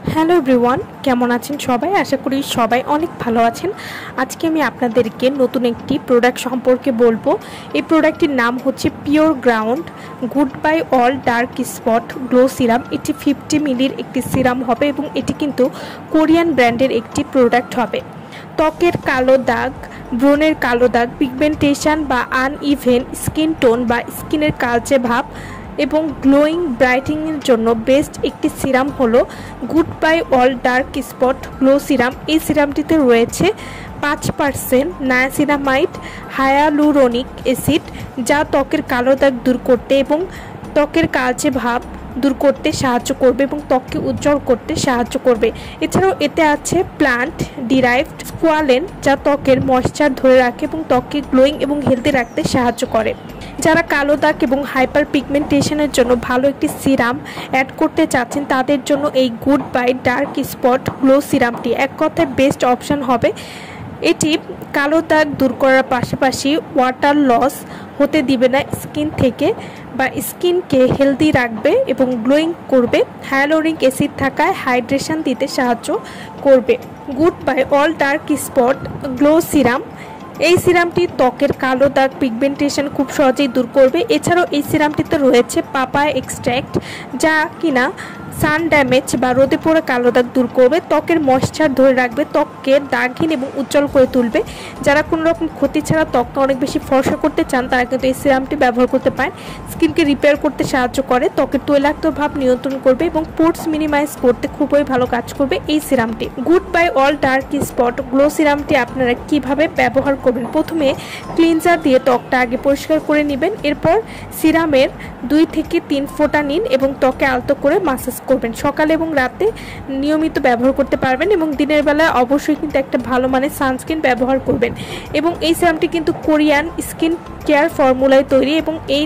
Hello everyone, কেমন আছেন সবাই? আশা করি সবাই অনেক ভালো আছেন। আজকে আমি আপনাদেরকে নতুন একটি প্রোডাক্ট সম্পর্কে বলবো। এই প্রোডাক্টটির নাম হচ্ছে pure ground good bye all dark spot glow serum. এটি 50 মিলির একটি সিরাম হবে এবং এটি কিন্তু কোরিয়ান ব্র্যান্ডের একটি প্রোডাক্ট হবে। ত্বকের কালো দাগ, ব্রণের কালো দাগ, পিগমেন্টেশন বা আনইভেন স্কিন টোন বা স্কিনের কালচে ভাব এবং গ্লোয়িং ব্রাইটেনিংয়ের জন্য বেস্ট একটি সিরাম হলো good bye all dark spot glow serum. এই সিরামটিতে রয়েছে 5% নায়াসিনামাইড হায়ালুরোনিক অ্যাসিড, যা ত্বকের কালো দাগ দূর করতে এবং ত্বকের কালচে ভাব দূর করতে সাহায্য করবে এবং ত্বককে উজ্জ্বল করতে সাহায্য করবে। এছাড়াও এতে আছে প্লান্ট ডিরাইভড স্কোয়ালেন, যা ত্বকের ময়েশ্চার ধরে রাখে এবং ত্বককে গ্লোয়িং এবং হেলদি রাখতে সাহায্য করে। যারা কালো দাগ এবং হাইপার পিগমেন্টেশনের জন্য ভালো একটি সিরাম অ্যাড করতে চাচ্ছেন, তাদের জন্য এই good bye dark spot glow সিরামটি এক কথায় বেস্ট অপশন হবে। এটি কালো দাগ দূর করার পাশাপাশি ওয়াটার লস হতে দিবে না স্কিন থেকে, বা স্কিনকে হেলদি রাখবে এবং গ্লোয়িং করবে। হায়ালুরোনিক অ্যাসিড থাকায় হাইড্রেশন দিতে সাহায্য করবে। Good bye all dark spot glow serum, এই সিরামটি ত্বকের কালো দাগ পিগমেন্টেশন খুব সহজেই দূর করবে। এছাড়াও এই সিরামটিতে রয়েছে পাপায়া এক্সট্র্যাক্ট, যা কিনা সান ড্যামেজ বা রোদে পড়ে কালো দাগ দূর করবে, ত্বকের ময়েশ্চার ধরে রাখবে, ত্বককে দাগহীন এবং উজ্জ্বল করে তুলবে। যারা কোনো রকম ক্ষতি ছাড়া ত্বককে অনেক বেশি ফর্সা করতে চান, তারা কিন্তু এই সিরামটি ব্যবহার করতে পারেন। স্কিনকে রিপেয়ার করতে সাহায্য করে, ত্বকের তৈলাক্ত ভাব নিয়ন্ত্রণ করবে এবং পোর্স মিনিমাইজ করতে খুবই ভালো কাজ করবে এই সিরামটি। Good bye all dark spot glow সিরামটি আপনারা কিভাবে ব্যবহার করবেন? প্রথমে ক্লিনজার দিয়ে ত্বকটা আগে পরিষ্কার করে নেবেন। এরপর সিরামের 2 থেকে 3 ফোঁটা নিন এবং ত্বকে আলতো করে মাসাজ করবেন। সকালে এবং রাতে নিয়মিত ব্যবহার করতে পারবেন এবং দিনের বেলায় অবশ্যই কিন্তু একটা ভালো মানের সানস্ক্রিন ব্যবহার করবেন। এবং এই সিরামটি কিন্তু কোরিয়ান স্কিন কেয়ার ফর্মুলায় তৈরি এবং এই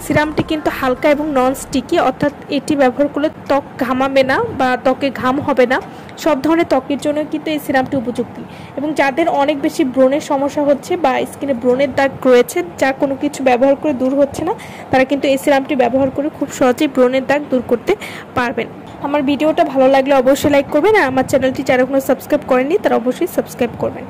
সিরামটি কিন্তু হালকা এবং নন স্টিকি, অর্থাৎ এটি ব্যবহার করলে ত্বক ঘামাবে না বা ত্বকে ঘাম হবে না। সব ধরনের ত্বকের জন্য কিন্তু এই সিরামটি উপযুক্ত। এবং যাদের অনেক বেশি ব্রণের সমস্যা হচ্ছে বা স্কিনে ব্রণের দাগ রয়েছে, যা কোনো কিছু ব্যবহার করে দূর হচ্ছে না, তারা কিন্তু এই সিরামটি ব্যবহার করে খুব সহজেই ব্রণের দাগ দূর করতে পারবেন। আমার ভিডিওটা ভালো লাগলে অবশ্যই লাইক করবেন, আর আমার চ্যানেলটি যারা এখনো সাবস্ক্রাইব করেননি তারা অবশ্যই সাবস্ক্রাইব করবেন।